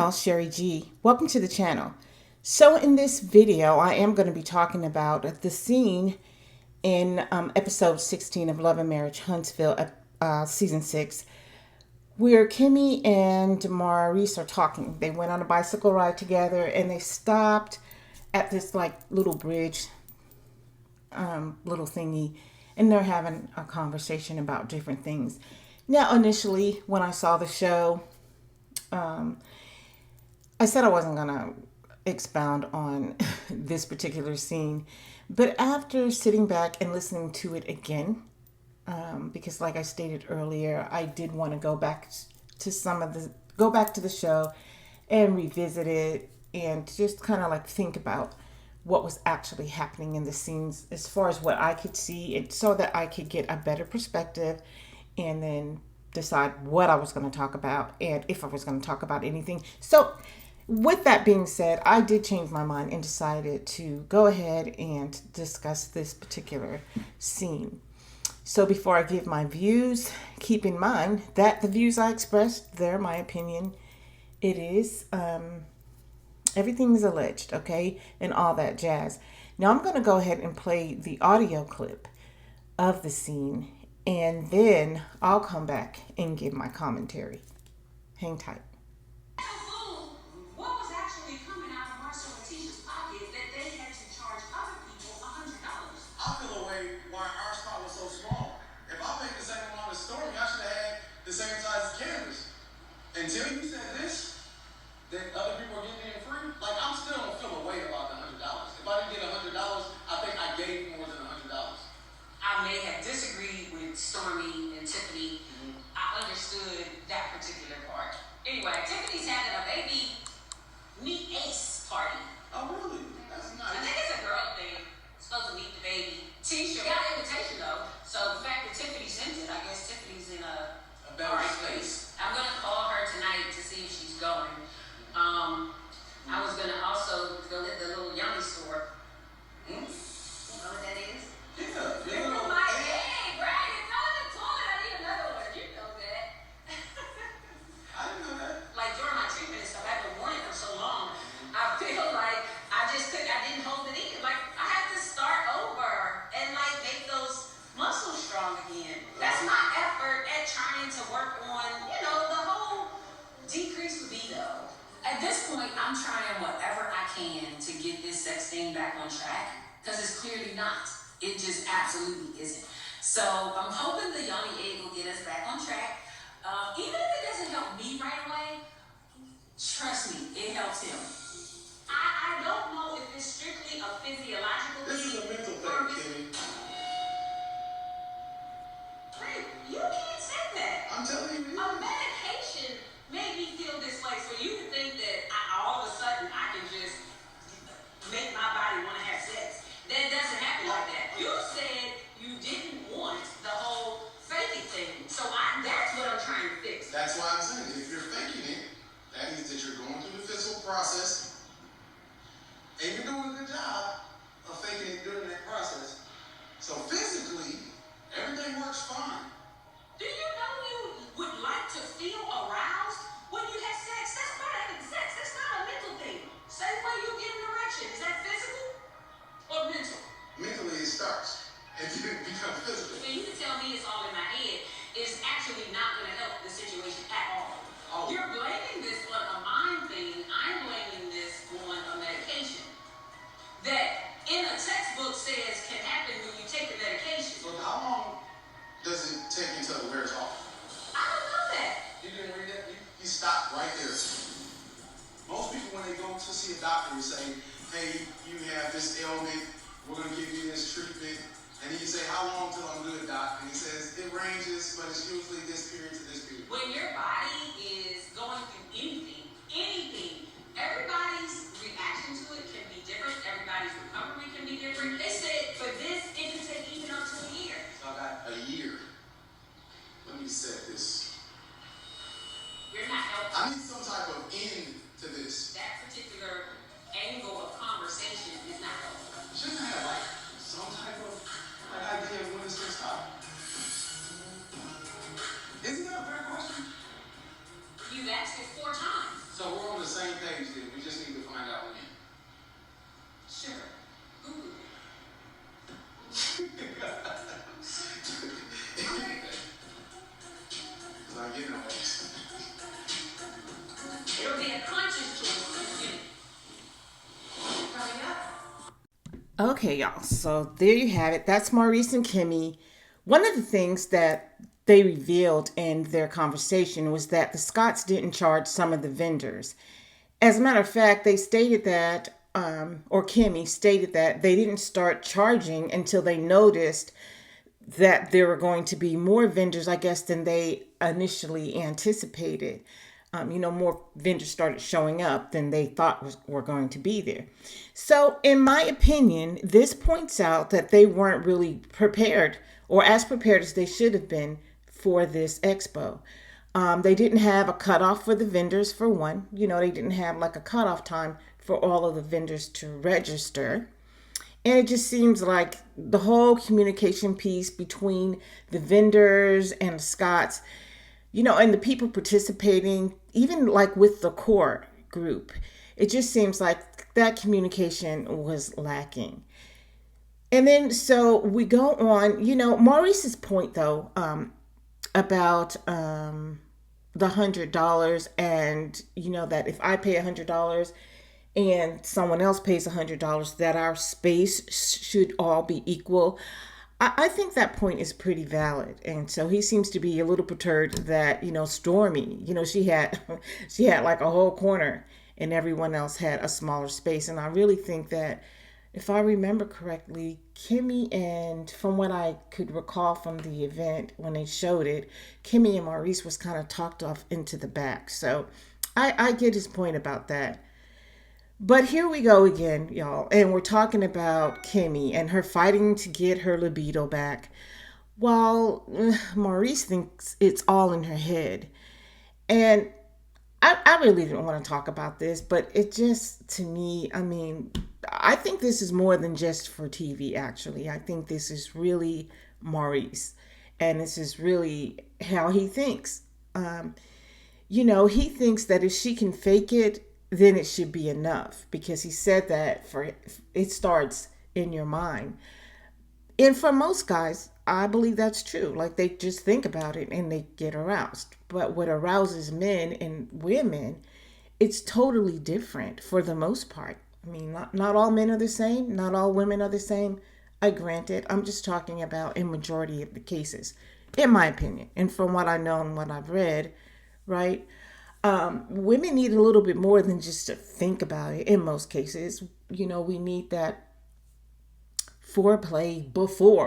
y'all, Sherry G. Welcome to the channel. So in this video, I am going to be talking about the scene in episode 16 of Love and Marriage Huntsville, season 6, where Kimmy and Maurice are talking. They went on a bicycle ride together and they stopped at this like little bridge, little thingy, and they're having a conversation about different things. Now, initially, when I saw the show, I said I wasn't going to expound on this particular scene, but after sitting back and listening to it again, because like I stated earlier, I did want to go back to the show and revisit it and just kind of like think about what was actually happening in the scenes as far as what I could see, and so that I could get a better perspective and then decide what I was going to talk about and if I was going to talk about anything. So with that being said, I did change my mind and decided to go ahead and discuss this particular scene. So before I give my views, keep in mind that the views I expressed, they're my opinion. It is, everything is alleged, okay, and all that jazz. Now I'm going to go ahead and play the audio clip of the scene, and then I'll come back and give my commentary. Hang tight. Until you said this, that other people are getting in free, like I'm still don't feel a way about the $100. If I didn't get $100, I think I gave more than $100. I may have disagreed with Stormy and Tiffany. I understood that particular part. Anyway, Tiffany's having a baby meet Ace party. Oh really? That's nice. I think it's a girl thing. Supposed to meet the baby. Tisha got an invitation though, so the fact that Tiffany sent it, I guess Tiffany's in a better space. I'm gonna call her tonight to see if she's going. I was gonna also go to the little Yummy store. You know what that is? Yeah. It's from my egg, right? It's not in the toilet. I need another one. You know that. I didn't know that. Like during my treatment and stuff, I've been wanting them so long. I feel like I didn't hold it in. Like I had to start over and like make those muscles strong again. That's my effort at trying to work on, the whole decrease libido. At this point, I'm trying whatever I can to get this sex thing back on track, because it's clearly not. It just absolutely isn't. So I'm hoping the Yummy egg will get us back on track. Even if it doesn't help me right away, trust me, it helps him. I don't know if it's strictly a physiological thing. This is a mental thing, Kimmy. Wait, you can't say that. I'm telling you. A medication made me feel this way, so you would think that all of a sudden I can just make my body want to have sex. That doesn't happen like that. You said you didn't want the whole faking thing, so that's what I'm trying to fix. That's why I'm saying, if you're faking it, that means that you're going through the physical process, and you're doing a good job of faking it during that process. So physically, everything works fine. Do you know you would like to feel aroused when you have sex? That's part of having sex. That's not a mental thing. Same way you get an erection. Is that physical or mental? Mentally, it starts, and then it becomes physical. So you can tell me it's all in my head. It's actually not going to help the situation at all. Oh. You're blaming this on a mind thing. I'm blaming this on a medication that in a textbook says can happen when you take the medication. So how long does it take until it wears off? I don't know that. You didn't read that? You stopped right there. Most people, when they go to see a doctor, you say, hey, you have this ailment, we're going to give you this treatment. And then you say, how long till I'm good, doc? And he says, it ranges, but it's usually this period to this period. When your body is going through anything, everybody's reaction to it can be different. Everybody's recovery can be different. They said for this, it can take even up to a year. So I got a year. Let me set this. You're not helping. I need some type of end to this. That particular angle of conversation is not helpful. Shouldn't I have like some type of idea of when this thing stop? Isn't that a fair question? You've asked it 4 times. So we're on the same Because I get no X. It'll be a conscious choice. Coming up. Okay, y'all. So there you have it. That's Maurice and Kimmy. One of the things that they revealed in their conversation was that the Scots didn't charge some of the vendors. As a matter of fact, they stated that, or Kimmy stated that they didn't start charging until they noticed that there were going to be more vendors, I guess, than they initially anticipated. More vendors started showing up than they thought were going to be there. So, in my opinion, this points out that they weren't really prepared or as prepared as they should have been for this expo. They didn't have a cutoff for the vendors, for one. They didn't have like a cutoff time for all of the vendors to register. And it just seems like the whole communication piece between the vendors and the Scots, and the people participating, even like with the core group, it just seems like that communication was lacking. And then so we go on, Maurice's point though, about the $100, and that if I pay $100 and someone else pays $100, that our space should all be equal. I think that point is pretty valid, and so he seems to be a little perturbed that Stormy, she had she had like a whole corner, and everyone else had a smaller space. And I really think that, if I remember correctly, Kimmy, and from what I could recall from the event when they showed it, Kimmy and Maurice was kind of talked off into the back. So I get his point about that. But here we go again, y'all. And we're talking about Kimmy and her fighting to get her libido back, while Maurice thinks it's all in her head. And I really didn't want to talk about this, but it just, to me, I think this is more than just for TV, actually. I think this is really Maurice. And this is really how he thinks. He thinks that if she can fake it, then it should be enough, because he said that it starts in your mind. And for most guys, I believe that's true. Like, they just think about it and they get aroused. But what arouses men and women, it's totally different for the most part. Not all men are the same. Not all women are the same. I grant it. I'm just talking about in majority of the cases, in my opinion. And from what I know and what I've read, right? Women need a little bit more than just to think about it in most cases. We need that foreplay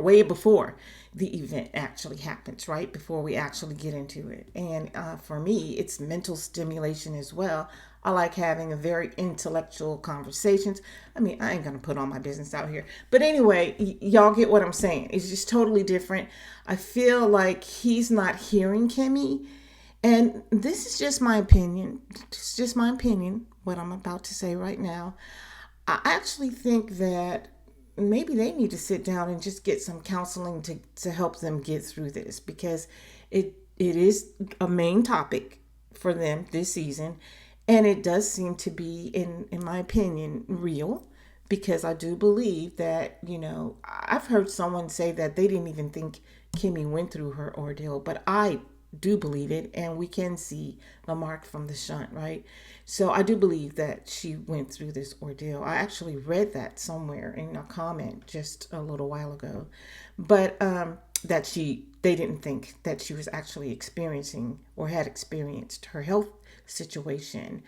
way before the event actually happens, right? Before we actually get into it. And for me, it's mental stimulation as well. I like having a very intellectual conversations. I ain't gonna put all my business out here, but anyway, y'all get what I'm saying. It's just totally different. I feel like he's not hearing Kimmy, and this is just my opinion. It's just my opinion, what I'm about to say right now. I actually think that maybe they need to sit down and just get some counseling to help them get through this, because it is a main topic for them this season. And it does seem to be, in my opinion, real, because I do believe that, I've heard someone say that they didn't even think Kimmy went through her ordeal, but I do believe it, and we can see the mark from the shunt, right? So I do believe that she went through this ordeal. I actually read that somewhere in a comment just a little while ago, but that they didn't think that she was actually experiencing or had experienced her health situation.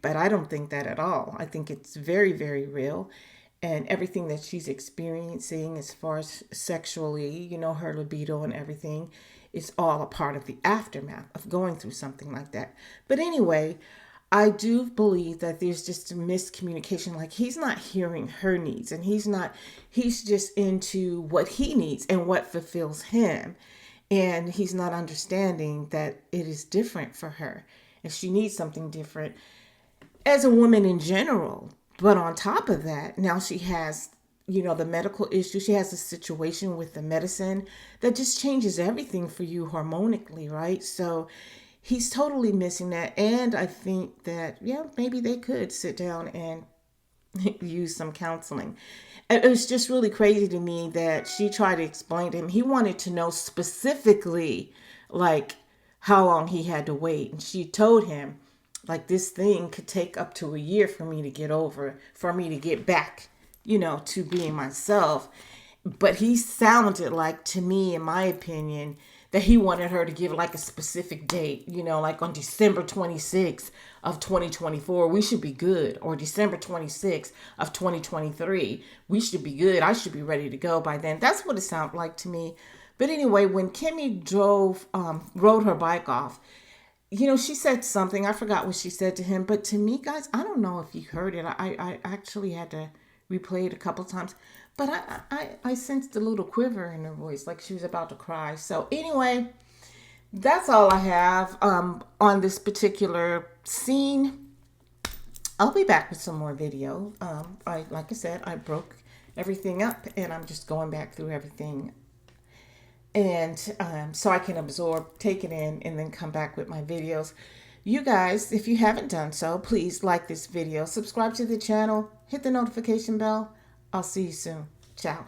But I don't think that at all. I think it's very, very real. And everything that she's experiencing as far as sexually, her libido and everything, is all a part of the aftermath of going through something like that. But anyway, I do believe that there's just a miscommunication. Like, he's not hearing her needs, and he's just into what he needs and what fulfills him. And he's not understanding that it is different for her, and she needs something different as a woman in general. But on top of that, now she has, the medical issue. She has a situation with the medicine that just changes everything for you hormonically, right? So he's totally missing that. And I think that, maybe they could sit down and, use some counseling. It was just really crazy to me that she tried to explain to him. He wanted to know specifically, like, how long he had to wait. And she told him, like, this thing could take up to a year for me to get over, for me to get back, to being myself. But he sounded like, to me, in my opinion, that he wanted her to give like a specific date, like on December 26th of 2024, we should be good. Or December 26th of 2023, we should be good. I should be ready to go by then. That's what it sounded like to me. But anyway, when Kimmi rode her bike off, she said something. I forgot what she said to him. But to me, guys, I don't know if you heard it. I actually had to replay it a couple times. But I sensed a little quiver in her voice, like she was about to cry. So anyway, that's all I have on this particular scene. I'll be back with some more video. Like I said, I broke everything up, and I'm just going back through everything. And so I can absorb, take it in, and then come back with my videos. You guys, if you haven't done so, please like this video, subscribe to the channel, hit the notification bell. I'll see you soon. Ciao.